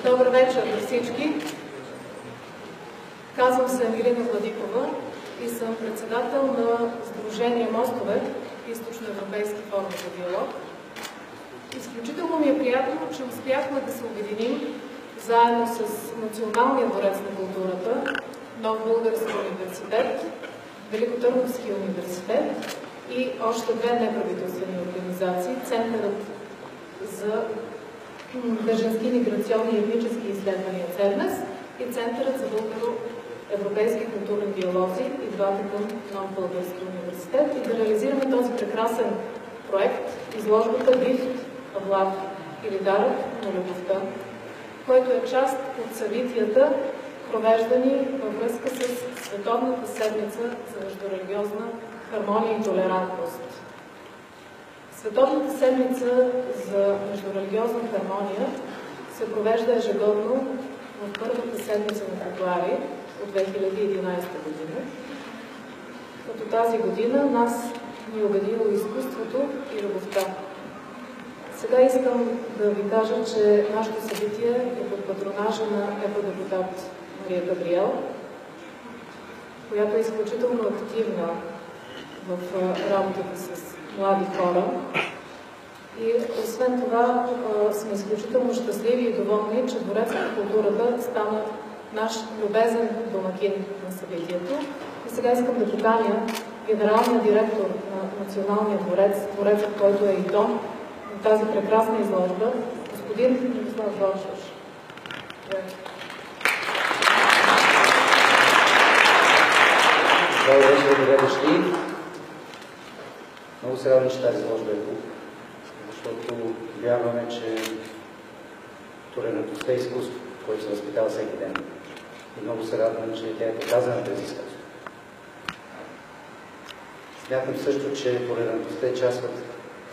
Добър вечер на всички. Казвам се Ангелина Владикова и съм председател на Сдружение Мостове, Източноевропейски форум за диалог. Изключително ми е приятно, че успяхме да се обединим заедно с Националния дворец на културата, Нов български университет, Великотърновски университет и още две неправителствени организации, Центърът за бежански, миграционни и етнически изследвания ЦЕРНЕС и Центърът за българо-европейски културни диалози и двата към Нов български университет и да реализираме този прекрасен проект, изложбата Бифт, Влад или Дарът на любовта, който е част от събитията, провеждани във връзка с Световната седмица за междурелигиозна хармония и толерантност. Световната седмица за междурелигиозна хармония се провежда ежегодно в първата седмица на февруари от 2011 година. Като тази година нас ни е обединило изкуството и любовта. Сега искам да ви кажа, че нашето събитие е под патронажа на евродепутат Мария Габриел, която е изключително активна в работата с млади хора. И освен това сме изключително щастливи и доволни, че Дворецът на културата стана наш любезен домакин на събитието. И сега искам да поканя генералния директор на Националния дворец, дворецът, който е и дом на тази прекрасна изложба, господин Мирослав Боршош. Добре вечер, добре дошли. Много се радвам, че тази изложба е тук, защото вярваме, че толерантността е изкуство, което се възпитава всеки ден. И много се радвам, че тя е показана през изкуство. Смятам също, че толерантността е част от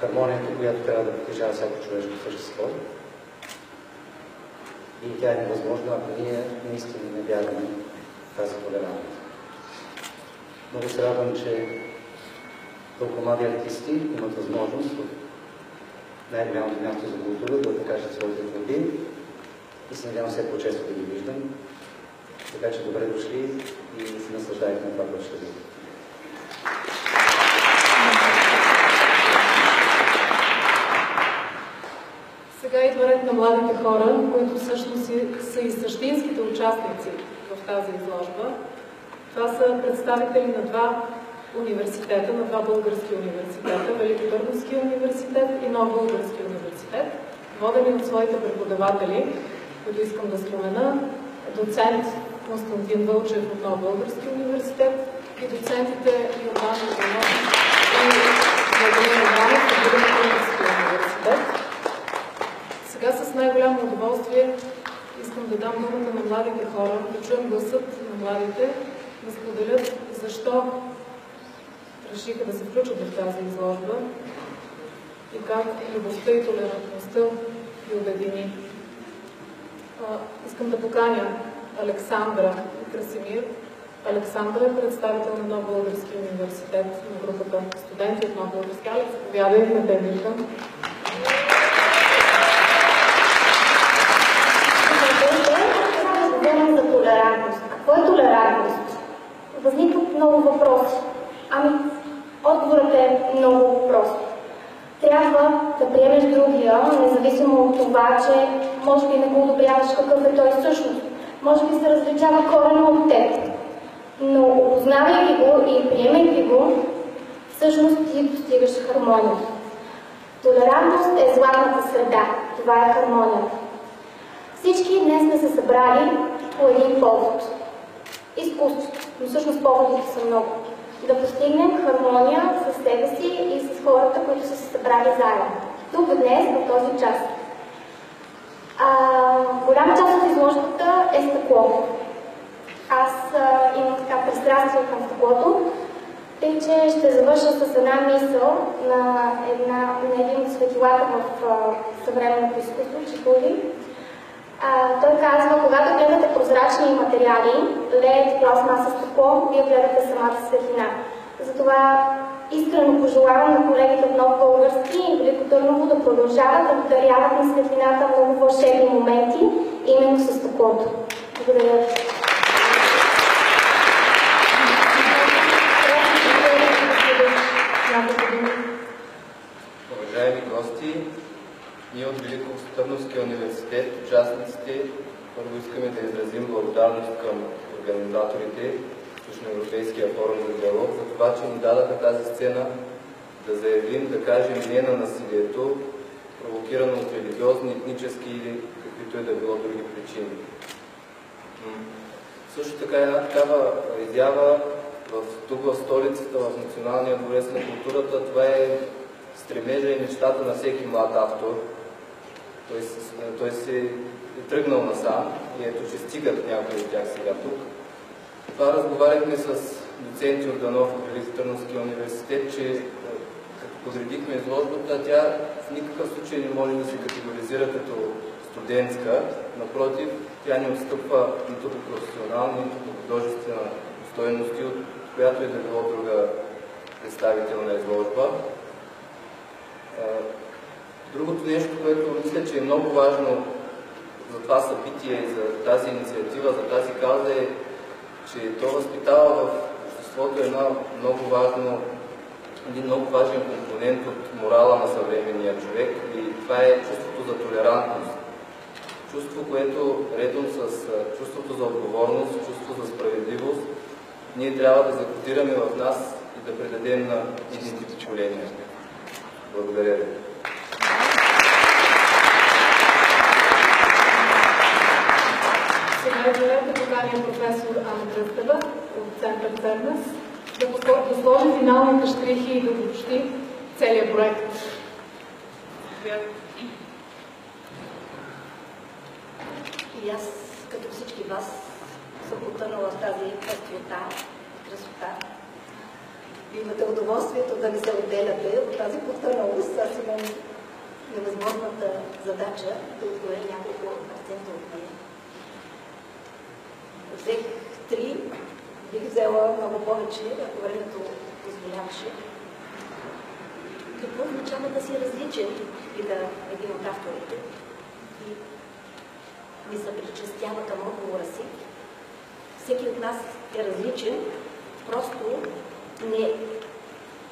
хармонията, която трябва да притежава всяко човешко същество. И тя е невъзможна, ако ние наистина не вярваме в тази толерантност. Много се радвам, че толкова млади артисти имат възможност от най-голямото място за култура да покажат своите творби и се надявам все по-често да ги виждам. Така че добре дошли и се наслаждайте на това, което ще видите. Сега идва ред на младите хора, които всъщност са и същинските участници в тази изложба. Това са представители на два университета, на два български университета, Великотърновски университет и Нов български университет, водени от своите преподаватели, които искам да спомена, доцент Константин Вълчев от Нов български университет и доцентите Йордан Иванов и Владимир Иванов от Великотърновски университет. Сега с най-голямо удоволствие искам да дам думата на младите хора, да чуем гласът на младите, да споделят защо решиха да се включат в тази изложба и как любовта и толерантността ги обедини. Искам да поканя Александра и Красимир. Александра е представител на Нов български университет на групата студенти от Нов български. Алекс, заповядай, не те виждам. За толерантност. Какво е толерантност? Възникват много въпроси. Отговорът е много прост. Трябва да приемеш другия, независимо от това, че може би не го одобряваш какъв е той всъщност. Може би се различава коренно от теб. Но опознавайки го и приемайки го, всъщност ти постигаш хармония. Толерантност е златната среда. Това е хармонията. Всички днес сме се събрали по един повод. Изкуството. Но всъщност поводите са много. Да постигнем хармония с себе си и с хората, които са се събрали заедно. Тук днес, в този час. Голяма част от изложбата е стъкло. Аз имам така пристрастие към стъклото, тъй че ще завърша с една мисъл на един от светилата в съвременното изкуство, Чикули. Той казва, когато гледате прозрачни материали, лед, пластмаса, стъкло, вие гледате самата светлина. Затова искрено пожелавам на колегите от Нов български и Велико Търново да продължават да даряват на светлината много вълшебни моменти именно с стъклото. Благодаря ви. Уважаеми гости, ние от Великотърновския университет, участниците, първо искаме да изразим благодарност към организаторите, Източноевропейския форум за диалог, за това, че ни дадаха тази сцена да заявим, да кажем не на насилието, провокирано от религиозни, етнически или каквито и да било други причини. Също така една такава изява тук в столицата, в Националния дворец на културата, това е стремежа и мечтата на всеки млад автор. Той се е тръгнал насам и ето, че стигат някои от тях сега тук. Това разговаряхме с доцент Йорданов от Великотърновския университет, че като подредихме изложбата, тя в никакъв случай не може да се категоризира като студентска. Напротив, тя не отстъпва нито до професионални, нито до художествена стойности, от която е да било друга представителна изложба. Другото нещо, което мисля, че е много важно за това събитие и за тази инициатива, за тази кауза е, че то възпитава в обществото един много важен компонент от морала на съвременния човек и това е чувството за толерантност. Чувство, което редом с чувството за отговорност, чувство за справедливост, ние трябва да закодираме в нас и да предадем на идните поколения. Благодаря ви. Сега да поканим професор Ана Кръстева от Център Цернес да сложи финалните щрихи и да обобщи целият проект. И аз, като всички вас, съм потънала в тази пъстрота, красота. Вие имате удоволствието да не се отделяте от тази потъналост. Аз имам невъзможната задача да отговоря няколко акцента от нея. Взех 3, бих взела много повече, ако времето позволяваше. Какво означава да си различен и да един от авторите и ми се причастява към отговора си. Всеки от нас е различен, просто не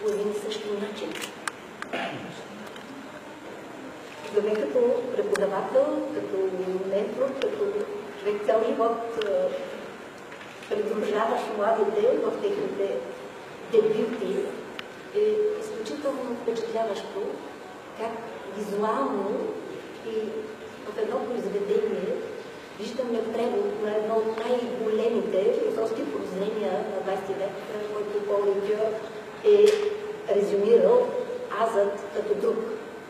по един и същи начин. За мен като преподавател, като ментор, като човек цял живот придружаваш младите в техните дебюти, е изключително впечатляващо как визуално и в едно произведение виждаме превод на едно от най-големите философски прозрения на 20 век, който Пол Ридье е резюмирал азът като друг.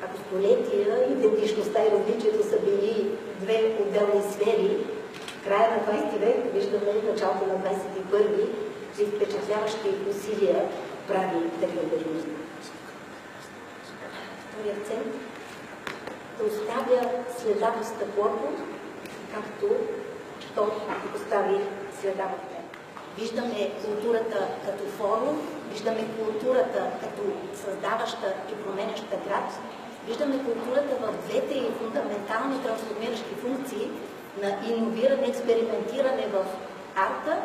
Ако столетия идентичността и различието са били две отделни сфери, в края на 20 век виждаме началото на 21 и впечатляващи усилия прави декадентността. Втори акцент да оставя следа в стъклото, както то постави следа в мен. Виждаме културата като форум, виждаме културата като създаваща и променяща град, виждаме културата в двете и фундаментални трансформиращи функции на иновиране, експериментиране в арта,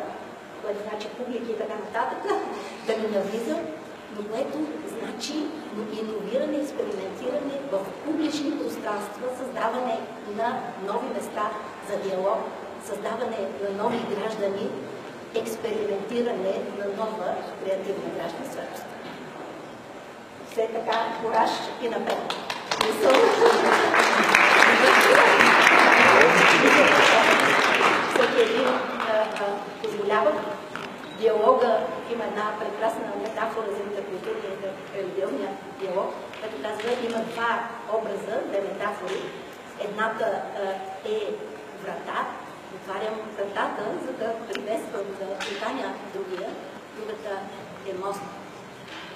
което значи публики и така нататък, да не навлиза, но което значи иновиране, експериментиране в публични пространства, създаване на нови места за диалог, създаване на нови граждани, експериментиране на нова креативна гражданственост. Все така, кураж и напред. Всеки един позволява. Диалога има една прекрасна метафора за интеркултурния и религиозния диалог, като казва, има два образа, две метафори. Едната е врата, отварям вратата, за да приветствам, да приканя другия, другата е мост.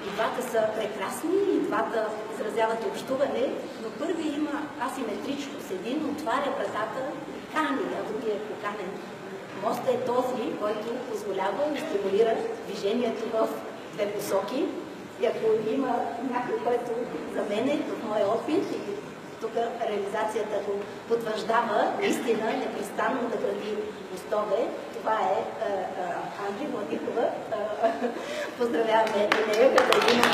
И двата са прекрасни, и двата изразяват общуване, но първи има асиметричност. Един отваря вратата и кани, а другия е поканен. Мостът е този, който позволява и стимулира движението в две посоки. И ако има някой, който за мен, в моя опит, тук реализацията го потвърждава, наистина непрестанно да гради мостове. Това е Андри Младикова. Поздравяваме и нея, Катерина.